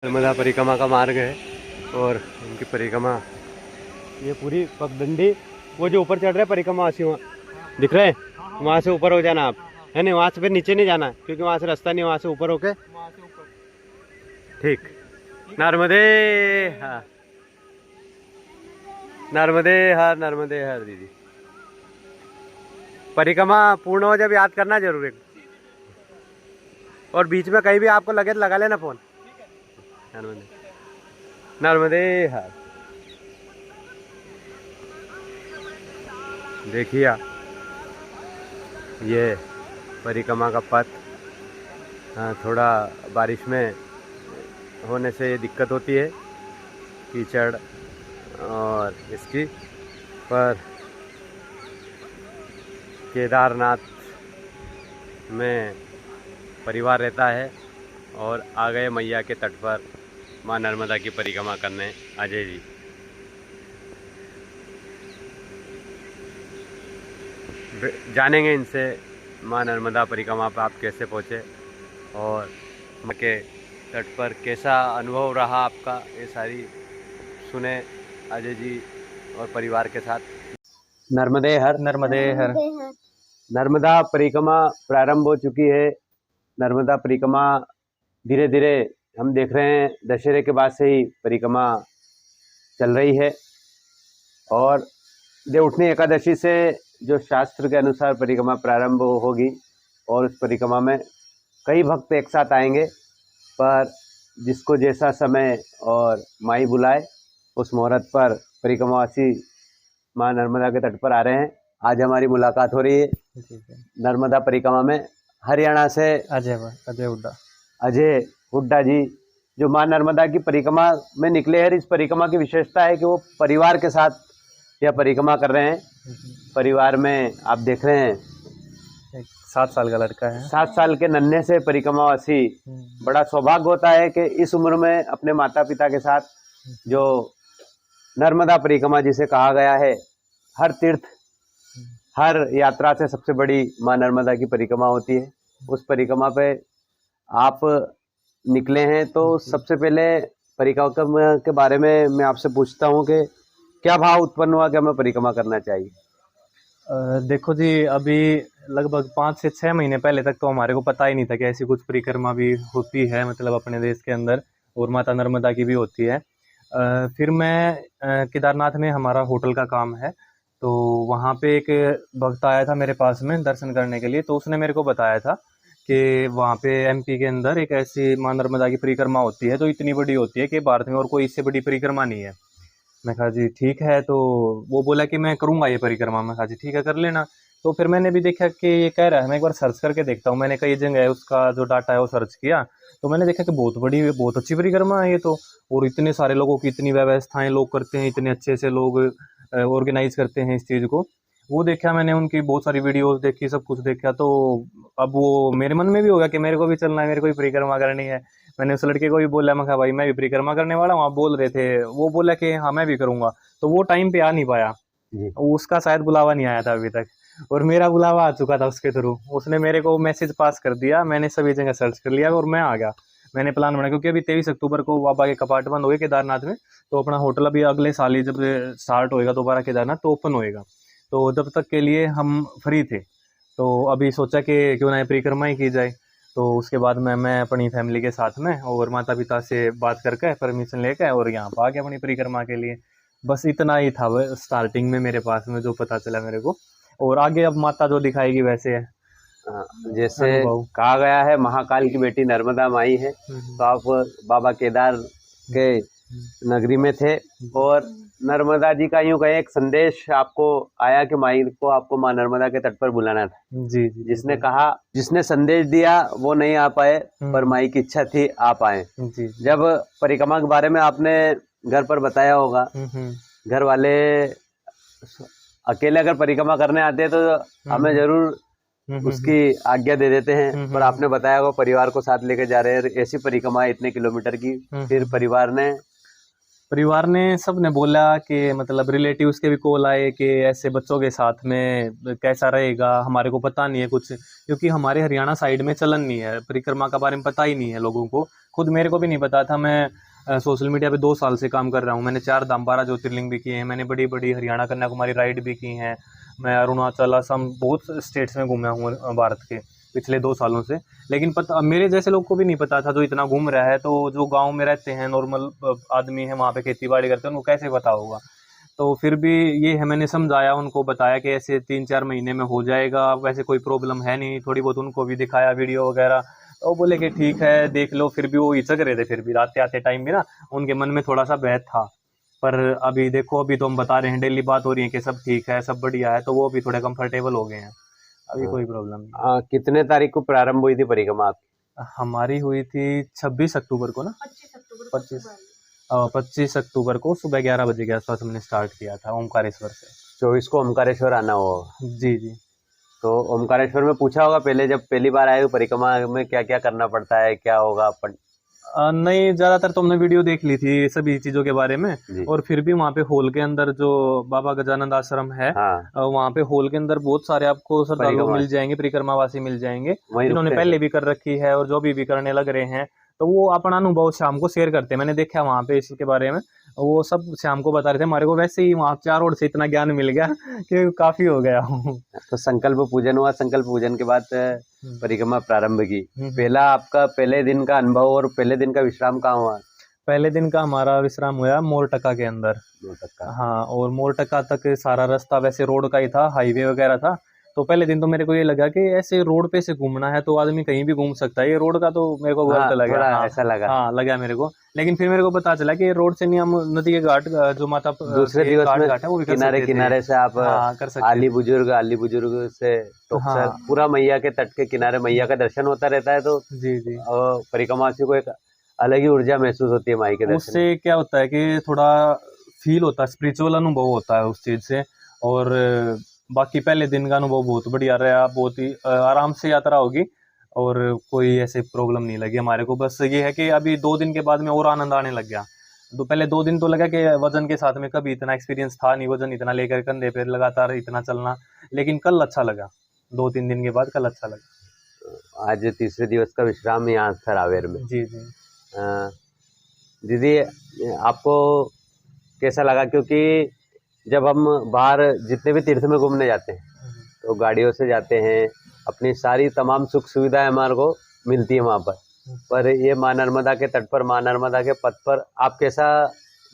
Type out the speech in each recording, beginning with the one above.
नर्मदा परिक्रमा का मार्ग है और इनकी परिक्रमा ये पूरी पगडंडी वो जो ऊपर चढ़ रहे हैं परिक्रमा वहाँ दिख रहे हैं, वहाँ से ऊपर हो जाना आप, है नहीं वहाँ से फिर नीचे नहीं जाना क्योंकि वहाँ से रास्ता नहीं, वहाँ से ऊपर होके ठीक। नर्मदे हर, नर्मदे हर, नर्मदे हर। दीदी परिक्रमा पूर्ण हो जब याद करना जरूर है, और बीच में कहीं भी आपको लगे तो लगा लेना फोन। नर्मदे नर्मदे हर। देखिए ये परिक्रमा का पथ, थोड़ा बारिश में होने से ये दिक्कत होती है कीचड़ और इसकी, पर केदारनाथ में परिवार रहता है और आ गए मैया के तट पर माँ नर्मदा की परिक्रमा करने अजय जी। जानेंगे इनसे माँ नर्मदा परिक्रमा पर आप कैसे पहुँचे और माँ के तट पर कैसा अनुभव रहा आपका, ये सारी सुने अजय जी और परिवार के साथ। नर्मदे हर, नर्मदे हर। नर्मदा परिक्रमा प्रारंभ हो चुकी है। नर्मदा परिक्रमा धीरे धीरे हम देख रहे हैं दशहरे के बाद से ही परिक्रमा चल रही है, और देवउठनी एकादशी से जो शास्त्र के अनुसार परिक्रमा प्रारंभ होगी और उस परिक्रमा में कई भक्त एक साथ आएंगे, पर जिसको जैसा समय और माई बुलाए उस मुहूर्त पर परिक्रमावासी माँ नर्मदा के तट पर आ रहे हैं। आज हमारी मुलाकात हो रही है नर्मदा परिक्रमा में हरियाणा से अजय हुड्डा जी, जो माँ नर्मदा की परिक्रमा में निकले हैं। इस परिक्रमा की विशेषता है कि वो परिवार के साथ यह परिक्रमा कर रहे हैं। परिवार में आप देख रहे हैं एक 7 साल का लड़का है, 7 साल के नन्हे से परिक्रमावासी। बड़ा सौभाग्य होता है कि इस उम्र में अपने माता पिता के साथ जो नर्मदा परिक्रमा जिसे कहा गया है, हर तीर्थ हर यात्रा से सबसे बड़ी माँ नर्मदा की परिक्रमा होती है। उस परिक्रमा पे आप निकले हैं, तो सबसे पहले परिक्रमा के बारे में मैं आपसे पूछता हूँ कि क्या भाव उत्पन्न हुआ कि हमें परिक्रमा करना चाहिए? देखो जी, अभी लगभग 5 से 6 महीने पहले तक तो हमारे को पता ही नहीं था कि ऐसी कुछ परिक्रमा भी होती है, मतलब अपने देश के अंदर, और माता नर्मदा की भी होती है। फिर मैं केदारनाथ में हमारा होटल का काम है, तो वहाँ पे एक भक्त आया था मेरे पास में दर्शन करने के लिए, तो उसने मेरे को बताया था कि वहाँ पे एमपी के अंदर एक ऐसी माँ नर्मदा की परिक्रमा होती है जो इतनी बड़ी होती है कि भारत में और कोई इससे बड़ी परिक्रमा नहीं है। मैं कहा जी ठीक है, तो वो बोला कि मैं करूँगा ये परिक्रमा। मैं कहा जी ठीक है, कर लेना। तो फिर मैंने भी देखा कि ये कह रहा है, मैं एक बार सर्च करके देखता हूँ। मैंने कई जगह उसका जो डाटा है वो सर्च किया, तो मैंने देखा कि बहुत बड़ी बहुत अच्छी परिक्रमा है ये तो, और इतने सारे लोगों की इतनी व्यवस्थाएं लोग करते हैं, इतने अच्छे से लोग ऑर्गेनाइज करते हैं इस चीज़ को। वो देखा मैंने, उनकी बहुत सारी वीडियोस देखी, सब कुछ देखा, तो अब वो मेरे मन में भी होगा कि मेरे को भी चलना है, मेरे को भी परिक्रमा करनी है। मैंने उस लड़के को भी बोला, मैं कहा भाई मैं भी परिक्रमा करने वाला हूँ, आप बोल रहे थे, वो बोला कि हाँ मैं भी करूँगा। तो वो टाइम पे आ नहीं पाया, उसका शायद बुलावा नहीं आया था अभी तक, और मेरा बुलावा आ चुका था उसके थ्रू। उसने मेरे को मैसेज पास कर दिया, मैंने सभी जगह सर्च कर लिया और मैं आ गया। मैंने प्लान बनाया क्योंकि अभी 23 अक्टूबर को बाबा के कपाट बंद हो गए केदारनाथ में, तो अपना होटल अभी अगले साल ही जब स्टार्ट होएगा दोबारा केदारनाथ तो ओपन होएगा, तो जब तक के लिए हम फ्री थे। तो अभी सोचा कि क्यों ना परिक्रमा ही की जाए। तो उसके बाद मैं अपनी फैमिली के साथ में और माता पिता से बात करके परमिशन लेकर और यहाँ पर आ गया अपनी परिक्रमा के लिए। बस इतना ही था वह स्टार्टिंग में मेरे पास में जो पता चला मेरे को, और आगे अब माता जो दिखाएगी वैसे है। जैसे कहा गया है महाकाल की बेटी नर्मदा माई है, तो आप बाबा केदार के नगरी में थे और नर्मदा जी का यूं कहें एक संदेश आपको आया कि माई को आपको माँ नर्मदा के तट पर बुलाना था। जी जिसने कहा, जिसने संदेश दिया वो नहीं आ पाए, पर माई की इच्छा थी आप आए। जब परिक्रमा के बारे में आपने घर पर बताया होगा, घर वाले अकेले अगर परिक्रमा करने आते हैं तो हमें जरूर उसकी आज्ञा दे देते हैं, पर आपने बताया वो परिवार को साथ लेकर जा रहे हैं, ऐसी परिक्रमा इतने किलोमीटर की, फिर परिवार ने परिवार ने सब ने बोला कि मतलब रिलेटिव्स के भी कॉल आए कि ऐसे बच्चों के साथ में कैसा रहेगा, हमारे को पता नहीं है कुछ, क्योंकि हमारे हरियाणा साइड में चलन नहीं है, परिक्रमा का बारे में पता ही नहीं है लोगों को। खुद मेरे को भी नहीं पता था। मैं सोशल मीडिया पे 2 साल से काम कर रहा हूँ। मैंने 4 धाम 12 ज्योतिर्लिंग भी किए हैं। मैंने बड़ी बड़ी हरियाणा कन्याकुमारी राइड भी की हैं। मैं अरुणाचल असम बहुत स्टेट्स में घूमा हूँ भारत के पिछले 2 सालों से। लेकिन पता मेरे जैसे लोग को भी नहीं पता था जो इतना घूम रहा है। तो जो गांव में रहते हैं नॉर्मल आदमी है, वहाँ पे खेती बाड़ी करते हैं, उनको कैसे पता होगा। तो फिर भी ये है, मैंने समझाया उनको, बताया कि ऐसे 3-4 महीने में हो जाएगा, वैसे कोई प्रॉब्लम है नहीं। थोड़ी बहुत उनको भी दिखाया वीडियो वगैरह, तो बोले कि ठीक है देख लो। फिर भी वो हिचक रहे थे, फिर भी आते आते टाइम भी ना उनके मन में थोड़ा सा भय था। पर अभी देखो, अभी तो हम बता रहे हैं, डेली बात हो रही है कि सब ठीक है, सब बढ़िया है, तो वो भी थोड़े कंफर्टेबल हो गए हैं। अभी कोई प्रॉब्लम नहीं। कितने तारीख को प्रारंभ हुई थी परिक्रमा आपकी? हमारी हुई थी 26 अक्टूबर को ना, 25 अक्टूबर को सुबह 11 बजे के आसपास हमने स्टार्ट किया था ओमकारेश्वर से। 24 को ओमकारेश्वर आना हो। जी जी। तो ओमकारेश्वर में पूछा होगा पहले, जब पहली बार आए हो परिक्रमा में क्या क्या करना पड़ता है, क्या होगा अपन? नहीं, ज़्यादातर तो हमने वीडियो देख ली थी सभी चीज़ों के बारे में। जी। और फिर भी वहाँ पे हॉल के अंदर जो बाबा गजानंद आश्रम है, हाँ, वहाँ पे हॉल के अंदर बहुत सारे आपको श्रद्धालु परिक्रमा मिल जाएंगे, परिक्रमावासी मिल जाएंगे, वहीं जिन्होंने रुकते पहले हैं। भी कर रखी है और जो भी करने लग रहे हैं। तो वो अपना अनुभव शाम को शेयर करते हैं। मैंने देखा वहाँ पे इसके बारे में, वो सब शाम को बता रहे थे। हमारे को वैसे ही वहाँ 4 ओर से इतना ज्ञान मिल गया कि काफ़ी हो गया हूँ। तो संकल्प पूजन हुआ, संकल्प पूजन के बाद परिक्रमा प्रारंभ की। पहला आपका पहले दिन का अनुभव और पहले दिन का विश्राम कहाँ हुआ? पहले दिन का हमारा विश्राम हुआ मोरटका के अंदर। मोरटका। हाँ, और मोरटका तक सारा रास्ता वैसे रोड का ही था, हाईवे वगैरह था। तो पहले दिन तो मेरे को ये लगा कि ऐसे रोड पे से घूमना है तो आदमी कहीं भी घूम सकता है, ये रोड का तो मेरे को गलत लगा। थोड़ा हाँ, ऐसा लगा। हाँ लगा मेरे को। लेकिन फिर मेरे को पता चला कि रोड से नहीं, हम नदी के घाट जो माता दूसरे दिवस में घाट है वो भी कर किनारे सकते थे। किनारे से आप हाँ, कर सकते आली थे। बुजुर्ग से टोकसर हाँ। पूरा मैया के तट के किनारे मैया का दर्शन होता रहता है। तो जी जी। परिक्रमावासी को एक अलग ही ऊर्जा महसूस होती है माई के दर्शन में। उससे क्या होता है कि थोड़ा फील होता है, स्पिरिचुअल अनुभव होता है उस चीज़ से। और बाकी पहले दिन का अनुभव बहुत बढ़िया रहा, बहुत ही आराम से यात्रा होगी और कोई ऐसे प्रॉब्लम नहीं लगी हमारे को। बस ये है कि अभी 2 दिन के बाद में और आनंद आने लग गया। तो पहले 2 दिन तो लगा कि वजन के साथ में कभी इतना एक्सपीरियंस था नहीं, वजन इतना लेकर कंधे पे लगातार इतना चलना। लेकिन कल अच्छा लगा, 2-3 दिन के बाद कल अच्छा लगा। आज तीसरे दिवस का विश्राम यहाँ था रावेर में। जी जी। दीदी, आपको कैसा लगा? क्योंकि जब हम बाहर जितने भी तीर्थ में घूमने जाते हैं तो गाड़ियों से जाते हैं, अपनी सारी तमाम सुख सुविधाएं हमारे को मिलती है वहाँ पर ये माँ नर्मदा के तट पर, माँ नर्मदा के पथ पर आप कैसा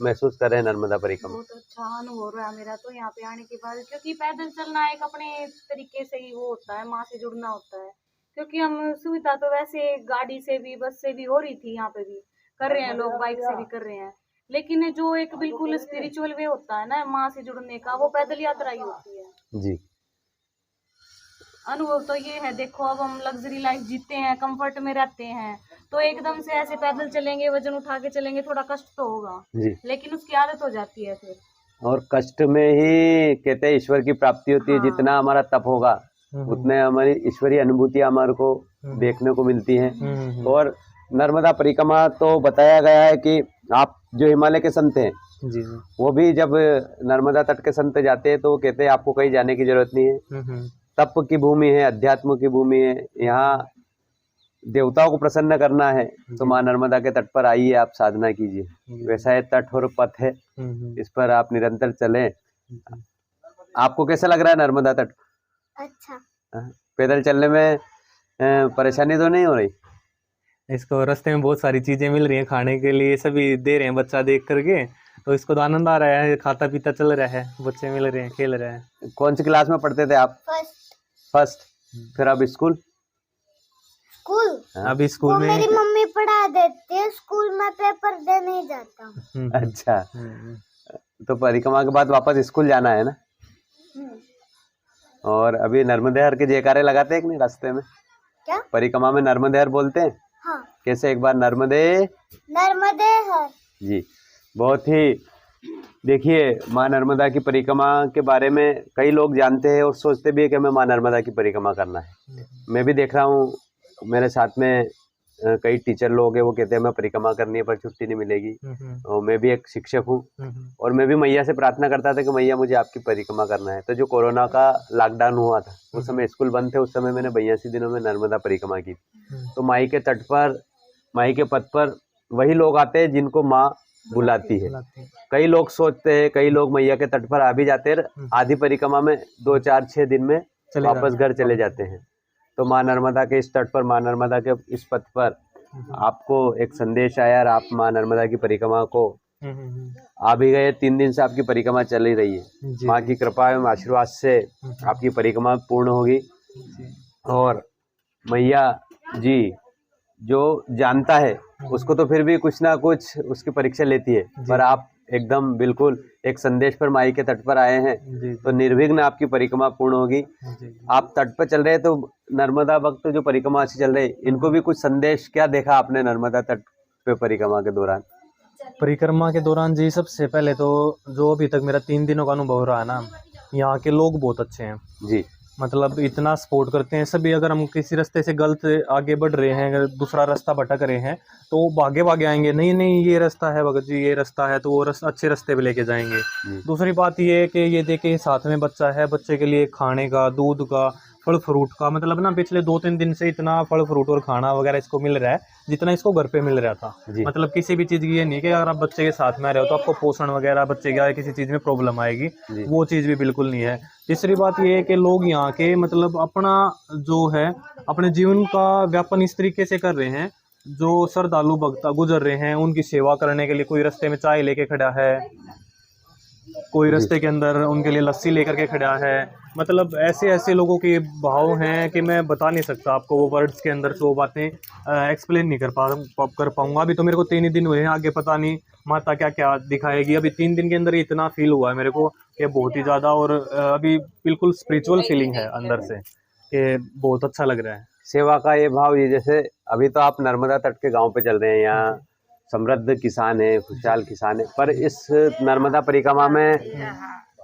महसूस कर रहे हैं नर्मदा परिक्रमा? बहुत अच्छा अनुभव हो रहा है मेरा तो यहाँ पे आने के बाद, क्योंकि पैदल चलना एक अपने तरीके से ही वो होता है, माँ से जुड़ना होता है। क्योंकि हम सुविधा तो वैसे गाड़ी से भी बस से भी हो रही थी, यहाँ पे भी कर रहे हैं लोग, बाइक से भी कर रहे हैं। लेकिन जो एक बिल्कुल स्पिरिचुअल वे होता है ना माँ से जुड़ने का, वो पैदल यात्रा ही होती है। जी। अनुभव तो ये है, देखो अब हम लग्जरी लाइफ जीते हैं, कंफर्ट में रहते हैं, तो एकदम से ऐसे पैदल चलेंगे, वजन उठा के चलेंगे, थोड़ा कष्ट तो होगा जी। लेकिन उसकी आदत हो जाती है फिर। और कष्ट में ही कहते हैं ईश्वर की प्राप्ति होती है। हाँ। जितना हमारा तप होगा उतने हमारी ईश्वरीय अनुभूतियां हमारे को देखने को मिलती हैं। और नर्मदा परिक्रमा तो बताया गया है कि आप जो हिमालय के संत हैं जी। वो भी जब नर्मदा तट के संत जाते हैं तो वो कहते हैं आपको कहीं जाने की जरूरत नहीं है। तप की भूमि है, अध्यात्म की भूमि है, यहाँ देवताओं को प्रसन्न करना है तो माँ नर्मदा के तट पर आइए, आप साधना कीजिए। वैसा है तट और पथ है, इस पर आप निरंतर चलें। आपको कैसा लग रहा है नर्मदा तट? अच्छा। पैदल चलने में परेशानी तो नहीं हो रही? इसको रास्ते में बहुत सारी चीजें मिल रही हैं खाने के लिए, सभी दे रहे हैं बच्चा देख करके, तो इसको तो आनंद आ रहा है, खाता पीता चल रहा है, बच्चे मिल रहे हैं, खेल रहे हैं। कौन सी क्लास में पढ़ते थे आप? फर्स्ट। फिर अब स्कूल? अभी स्कूल वो में मेरी मम्मी पढ़ा देती है, स्कूल में पेपर देने ही जाता हूँ। अच्छा, तो परिक्रमा के बाद वापस स्कूल जाना है ना? और अभी नर्मदे हर के जयकारे लगाते हैं कि नहीं रास्ते में? क्या? परिक्रमा में नर्मदे हर बोलते हैं? हाँ। कैसे? एक बार नर्मदे हर जी। बहुत ही देखिए, माँ नर्मदा की परिक्रमा के बारे में कई लोग जानते हैं और सोचते भी है कि हमें माँ नर्मदा की परिक्रमा करना है। मैं भी देख रहा हूँ, मेरे साथ में कई टीचर लोग हैं वो कहते हैं हमें परिक्रमा करनी है पर छुट्टी नहीं मिलेगी। और मैं भी एक शिक्षक हूँ और मैं भी मैया से प्रार्थना करता था कि मैया मुझे आपकी परिक्रमा करना है। तो जो कोरोना का लॉकडाउन हुआ था उस समय स्कूल बंद थे, उस समय मैंने 82 दिनों में नर्मदा परिक्रमा की। तो माई के तट पर, माई के पथ पर वही लोग आते हैं जिनको माँ बुलाती है। कई लोग सोचते हैं, कई लोग मैया के तट पर आ भी जाते हैं, आधी परिक्रमा में 2, 4, 6 दिन में वापस घर चले जाते हैं। तो माँ नर्मदा के इस तट पर, माँ नर्मदा के इस पथ पर आपको एक संदेश आया और आप माँ नर्मदा की परिक्रमा को आ भी गए। 3 दिन से आपकी परिक्रमा चल ही रही है। माँ की कृपा एवं आशीर्वाद से आपकी परिक्रमा पूर्ण होगी। और मैया जी जो जानता है उसको तो फिर भी कुछ ना कुछ उसकी परीक्षा लेती है, पर आप एकदम बिल्कुल एक संदेश पर माई के तट पर आए हैं तो निर्विघ्न आपकी परिक्रमा पूर्ण होगी। आप तट पर चल रहे हैं तो नर्मदा भक्त जो परिक्रमा से चल रहे हैं इनको भी कुछ संदेश क्या देखा आपने नर्मदा तट पे परिक्रमा के दौरान? परिक्रमा के दौरान जी सबसे पहले तो जो अभी तक मेरा 3 दिनों का अनुभव रहा ना, यहाँ के लोग बहुत अच्छे हैं जी। मतलब इतना सपोर्ट करते हैं सभी। अगर हम किसी रास्ते से गलत आगे बढ़ रहे हैं, अगर दूसरा रास्ता भटक रहे हैं तो वो भागे भागे आएंगे, नहीं नहीं ये रास्ता है भगत जी, ये रास्ता है, तो वो अच्छे रास्ते पे लेके जाएंगे। दूसरी बात ये है कि ये देखे साथ में बच्चा है, बच्चे के लिए खाने का, दूध का, फल फ्रूट का, मतलब ना पिछले 2-3 दिन से इतना फल फ्रूट और खाना वगैरह इसको मिल रहा है जितना इसको घर पे मिल रहा था। मतलब किसी भी चीज़ की ये नहीं कि अगर आप बच्चे के साथ में रहे हो तो आपको पोषण वगैरह बच्चे का किसी चीज़ में प्रॉब्लम आएगी, वो चीज़ भी बिल्कुल नहीं है। तीसरी बात ये है कि लोग यहाँ के मतलब अपना जो है अपने जीवन का व्यापन इस तरीके से कर रहे हैं, जो श्रद्धालु भक्त गुजर रहे हैं उनकी सेवा करने के लिए, कोई रास्ते में चाय लेके खड़ा है, कोई रास्ते के अंदर उनके लिए लस्सी लेकर के खड़ा है। मतलब ऐसे ऐसे लोगों के भाव हैं कि मैं बता नहीं सकता आपको, वो वर्ड्स के अंदर से वो बातें एक्सप्लेन नहीं कर पाऊंगा। अभी तो मेरे को 3 ही दिन हुए हैं, आगे पता नहीं माता क्या क्या दिखाएगी। अभी 3 दिन के अंदर इतना फील हुआ है मेरे को कि बहुत ही ज़्यादा, और अभी बिल्कुल स्पिरिचुअल फीलिंग है अंदर से कि बहुत अच्छा लग रहा है। सेवा का ये भाव, ये जैसे अभी तो आप नर्मदा तट के गांव पे चल रहे हैं, यहाँ समृद्ध किसान है, खुशहाल किसान है, पर इस नर्मदा परिक्रमा में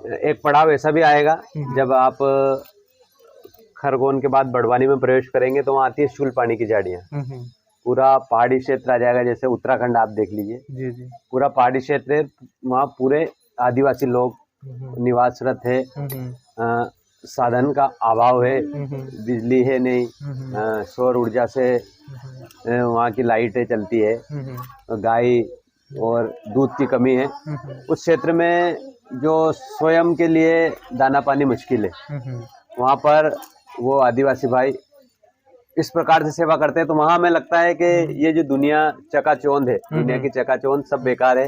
एक पड़ाव ऐसा भी आएगा जब आप खरगोन के बाद बड़वानी में प्रवेश करेंगे तो वहाँ आती है शूलपानी की झाड़ियाँ। पूरा पहाड़ी क्षेत्र आ जाएगा, जैसे उत्तराखंड आप देख लीजिए, पूरा पहाड़ी क्षेत्र है, वहाँ पूरे आदिवासी लोग निवासरत है। साधन का अभाव है, बिजली है नहीं, सौर ऊर्जा से वहाँ की लाइटें चलती है, गाय और दूध की कमी है। उस क्षेत्र में जो स्वयं के लिए दाना पानी मुश्किल है, वहाँ पर वो आदिवासी भाई इस प्रकार से सेवा करते हैं। तो वहाँ हमें लगता है कि ये जो दुनिया चकाचौंध है, दुनिया की चकाचौंध सब बेकार है।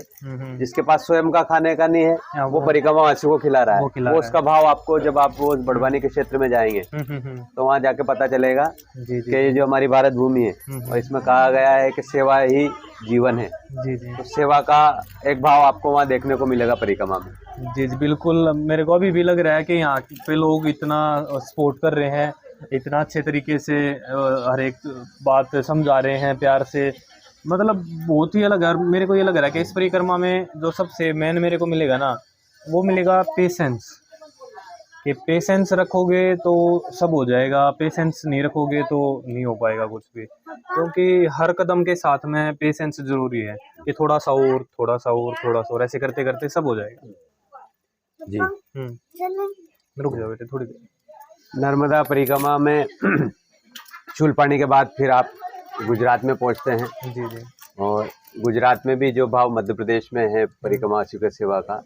जिसके पास स्वयं का खाने का नहीं है वो परिक्रमा वासियों को खिला रहा है। वो उसका भाव आपको जब आप वो बड़वानी के क्षेत्र में जाएंगे तो वहाँ जाके पता चलेगा कि ये जो हमारी भारत भूमि है और इसमें कहा गया है कि सेवा ही जीवन है। तो सेवा का एक भाव आपको वहाँ देखने को मिलेगा परिक्रमा में। जी बिल्कुल, मेरे को अभी भी लग रहा है कि यहाँ पे लोग इतना सपोर्ट कर रहे हैं, इतना अच्छे तरीके से हर एक बात समझा रहे हैं प्यार से, मतलब बहुत ही अलग है। मेरे को ये लग रहा है कि इस परिक्रमा में जो सबसे मेन मेरे को मिलेगा ना, वो मिलेगा पेशेंस। कि पेशेंस रखोगे तो सब हो जाएगा, पेशेंस नहीं रखोगे तो नहीं हो पाएगा कुछ भी, क्योंकि हर कदम के साथ में पेशेंस जरूरी है कि थोड़ा सा और थोड़ा सा और थोड़ा सा और ऐसे करते करते सब हो जाएगा। जी रुक जाओ बेटे थोड़ी देर। नर्मदा परिक्रमा में शूलपानी के बाद फिर आप गुजरात में पहुंचते हैं। जी और गुजरात में भी जो भाव मध्य प्रदेश में है परिक्रमावासियों की सेवा का,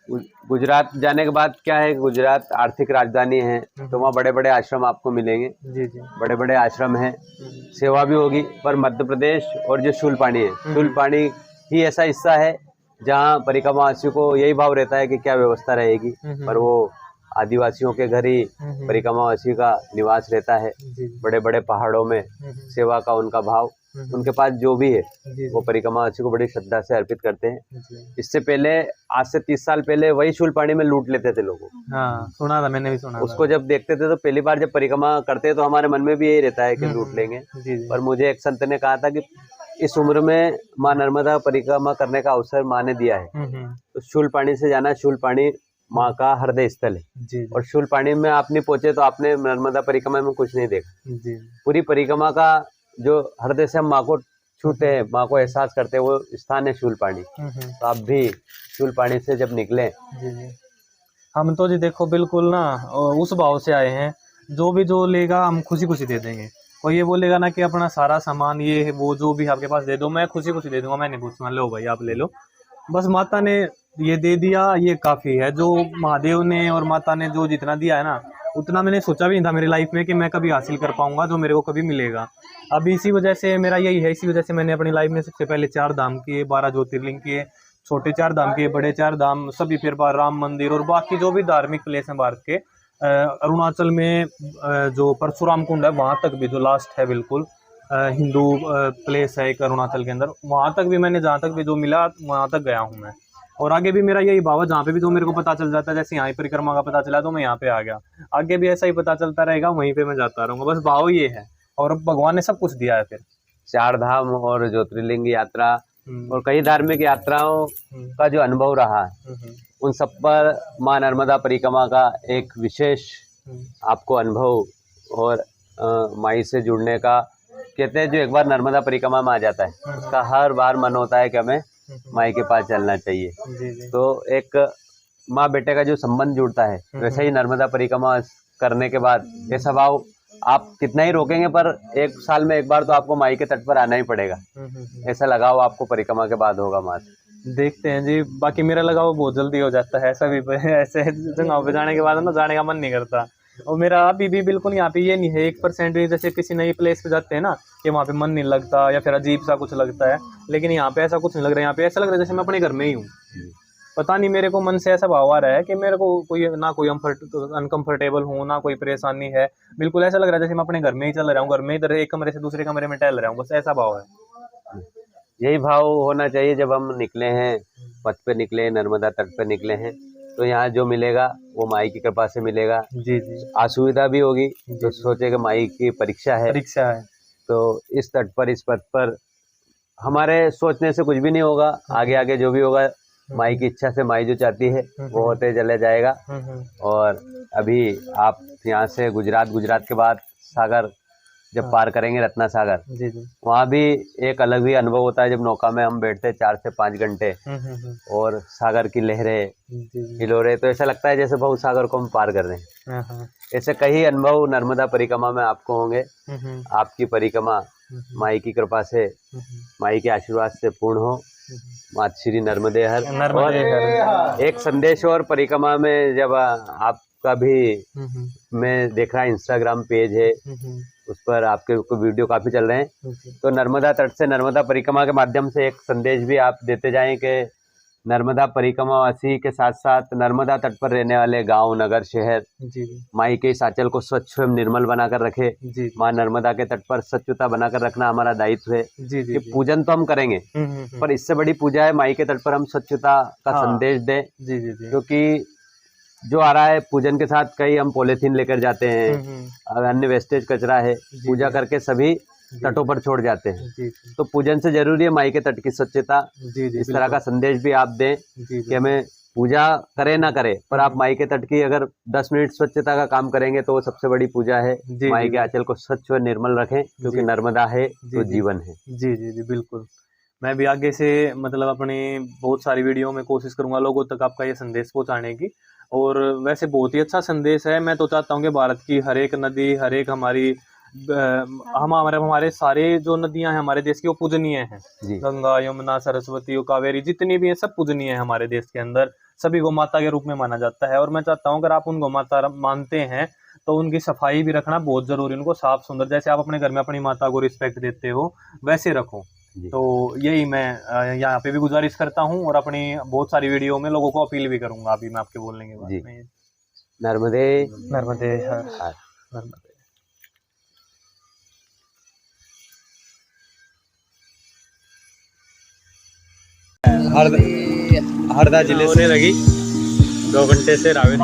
गुजरात जाने के बाद क्या है, गुजरात आर्थिक राजधानी है तो वहाँ बड़े बड़े आश्रम आपको मिलेंगे। बड़े बड़े आश्रम हैं, सेवा भी होगी। पर मध्य प्रदेश और जो शूलपानी है, शूलपानी ही ऐसा हिस्सा है जहाँ परिक्रमावासियों को यही भाव रहता है कि क्या व्यवस्था रहेगी, पर वो आदिवासियों के घर ही परिक्रमावासी का निवास रहता है। बड़े बड़े पहाड़ों में सेवा का उनका भाव, उनके पास जो भी है वो परिक्रमावासी को बड़ी श्रद्धा से अर्पित करते हैं। इससे पहले आज से 30 साल पहले वही शूलपानी में लूट लेते थे लोगों। हाँ, सुना था, मैंने भी सुना उसको जब देखते थे तो पहली बार जब परिक्रमा करते तो हमारे मन में भी यही रहता है कि लूट लेंगे। पर मुझे एक संत ने कहा था कि इस उम्र में माँ नर्मदा परिक्रमा करने का अवसर माँ ने दिया है तो शूलपानी से जाना। शूलपानी माँ का हृदय स्थल है और शूलपानी में आप नहीं पहुंचे तो आपने नर्मदा परिक्रमा में कुछ नहीं देखा। पूरी परिक्रमा का जो हृदय से हम माँ को छूते हैं, माँ को एहसास करते हैं, वो स्थान है शूलपाणी। तो आप भी शूलपाणी से जब निकले। जी जी, हम तो जी देखो बिल्कुल ना उस भाव से आए हैं, जो लेगा हम खुशी खुशी दे देंगे। कोई ये बोलेगा ना कि अपना सारा सामान ये है वो जो भी आपके पास दे दो, मैं खुशी खुशी दे दूंगा, मैं नहीं पूछूंगा लो भाई आप ले लो, बस माता ने ये दे दिया ये काफ़ी है। जो महादेव ने और माता ने जो जितना दिया है ना, उतना मैंने सोचा भी नहीं था मेरी लाइफ में कि मैं कभी हासिल कर पाऊंगा, जो मेरे को कभी मिलेगा। अब इसी वजह से मेरा यही है, इसी वजह से मैंने अपनी लाइफ में सबसे पहले 4 धाम किए, 12 ज्योतिर्लिंग किए, छोटे 4 धाम किए, बड़े 4 धाम सभी, फिर राम मंदिर और बाकी जो भी धार्मिक प्लेस हैं भारत के। अरुणाचल में जो परशुराम कुंड है वहाँ तक भी, जो लास्ट है बिल्कुल हिंदू प्लेस है एक अरुणाचल के अंदर, वहाँ तक भी मैंने जहाँ तक भी जो मिला वहाँ तक गया हूँ मैं। और आगे भी मेरा यही भाव है, जहाँ पे भी जो मेरे को पता चल जाता है, जैसे यहाँ परिक्रमा का पता चला तो मैं यहाँ पे आ गया, आगे भी ऐसा ही पता चलता रहेगा, वहीं पे मैं जाता रहूँगा, बस भाव ये है। और भगवान ने सब कुछ दिया है। फिर 4 धाम और ज्योतिर्लिंग यात्रा और कई धार्मिक यात्राओं का जो अनुभव रहा है, उन सब पर माँ नर्मदा परिक्रमा का एक विशेष आपको अनुभव और माई से जुड़ने का, कहते हैं जो एक बार नर्मदा परिक्रमा में आ जाता है उसका हर बार मन होता है कि हमें माई के पास चलना चाहिए। तो एक माँ बेटे का जो संबंध जुड़ता है, वैसे ही नर्मदा परिक्रमा करने के बाद ऐसा भाव, आप कितना ही रोकेंगे पर 1 साल में एक बार तो आपको माई के तट पर आना ही पड़ेगा। ऐसा लगाव आपको परिक्रमा के बाद होगा माँ से। देखते हैं जी, बाकी मेरा लगाव बहुत जल्दी हो जाता है ऐसा भी, ऐसे जगहों पे जाने के बाद ना जाने का मन नहीं करता। और मेरा अभी भी बिल्कुल यहाँ पे ये नहीं है 1% भी, जैसे किसी नई प्लेस पे जाते हैं ना कि वहाँ पे मन नहीं लगता या फिर अजीब सा कुछ लगता है, लेकिन यहाँ पे ऐसा कुछ नहीं लग रहा है। यहाँ पे ऐसा लग रहा है जैसे मैं अपने घर में ही हूँ। पता नहीं मेरे को मन से ऐसा भाव आ रहा है कि मेरे को कोई ना कोई अनकंफर्टेबल हूँ, ना कोई परेशानी है, बिल्कुल ऐसा लग रहा है जैसे मैं अपने घर में ही चल रहा हूँ, घर में इधर एक कमरे से दूसरे कमरे में टहल रहा हूँ, बस ऐसा भाव है। यही भाव होना चाहिए जब हम निकले हैं, पथ पे निकले, नर्मदा तट पे निकले हैं, तो यहाँ जो मिलेगा वो माई की कृपा से मिलेगा। जी जी, असुविधा भी होगी तो सोचे कि माई की परीक्षा है, तो इस तट पर, इस पथ पर हमारे सोचने से कुछ भी नहीं होगा, आगे आगे जो भी होगा माई की इच्छा से, माई जो चाहती है वो होते चले जाएगा। और अभी आप यहाँ से गुजरात के बाद सागर जब पार करेंगे, रत्ना सागर, वहाँ भी एक अलग ही अनुभव होता है। जब नौका में हम बैठते 4 से 5 घंटे और सागर की लहरें, हिलोरे, तो ऐसा लगता है जैसे बहुत सागर को हम पार कर रहे हैं। ऐसे कई अनुभव नर्मदा परिक्रमा में आपको होंगे। आपकी परिक्रमा माई की कृपा से, माई के आशीर्वाद से पूर्ण हो। मात श्री नर्मदे हर। और एक संदेश और परिक्रमा में, जब आपका भी मैं देख रहा इंस्टाग्राम पेज है, उस पर आपके वीडियो काफी चल रहे हैं, तो नर्मदा तट से नर्मदा परिक्रमा के माध्यम से एक संदेश भी आप देते जाएं कि नर्मदा परिक्रमा वासी के साथ साथ नर्मदा तट पर रहने वाले गांव, नगर, शहर माई के इस आंचल को स्वच्छ एवं निर्मल बनाकर रखे। माँ नर्मदा के तट पर स्वच्छता बनाकर रखना हमारा दायित्व है। कि पूजन तो हम करेंगे, पर इससे बड़ी पूजा है माई के तट पर हम स्वच्छता का संदेश दें। क्योंकि जो आ रहा है पूजन के साथ कई हम पॉलीथीन लेकर जाते हैं, अन्य वेस्टेज कचरा है, पूजा करके सभी तटों पर छोड़ जाते हैं। तो पूजन से जरूरी है माई के तट की स्वच्छता। इस तरह का संदेश भी आप दें कि हमें पूजा करे ना करे, पर आप माई के तट की अगर 10 मिनट स्वच्छता का काम करेंगे तो वो सबसे बड़ी पूजा है। माई के आंचल को स्वच्छ व निर्मल रखें, क्योंकि नर्मदा है तो जीवन है। जी जी जी, बिल्कुल। मैं भी आगे से मतलब अपनी बहुत सारी वीडियो में कोशिश करूंगा लोगों तक आपका ये संदेश पहुंचाने की। और वैसे बहुत ही अच्छा संदेश है। मैं तो चाहता हूँ कि भारत की हर एक नदी, हर एक हमारी हमारे सारे जो नदियां हैं हमारे देश की, वो पूजनीय हैं। गंगा, यमुना, सरस्वती, कावेरी, जितनी भी हैं सब पूजनीय है हमारे देश के अंदर। सभी गौ माता के रूप में माना जाता है। और मैं चाहता हूँ अगर आप उन गौ माता मानते हैं तो उनकी सफाई भी रखना बहुत जरूरी, उनको साफ सुंदर, जैसे आप अपने घर में अपनी माता को रिस्पेक्ट देते हो वैसे रखो। तो यही मैं यहाँ पे भी गुजारिश करता हूँ और अपनी बहुत सारी वीडियो में लोगों को अपील भी करूंगा। अभी मैं आपके बोलने के बाद में नर्मदे नर्मदे हर नर्मदे। हरदा जिले से लगी 2 घंटे से रावेत।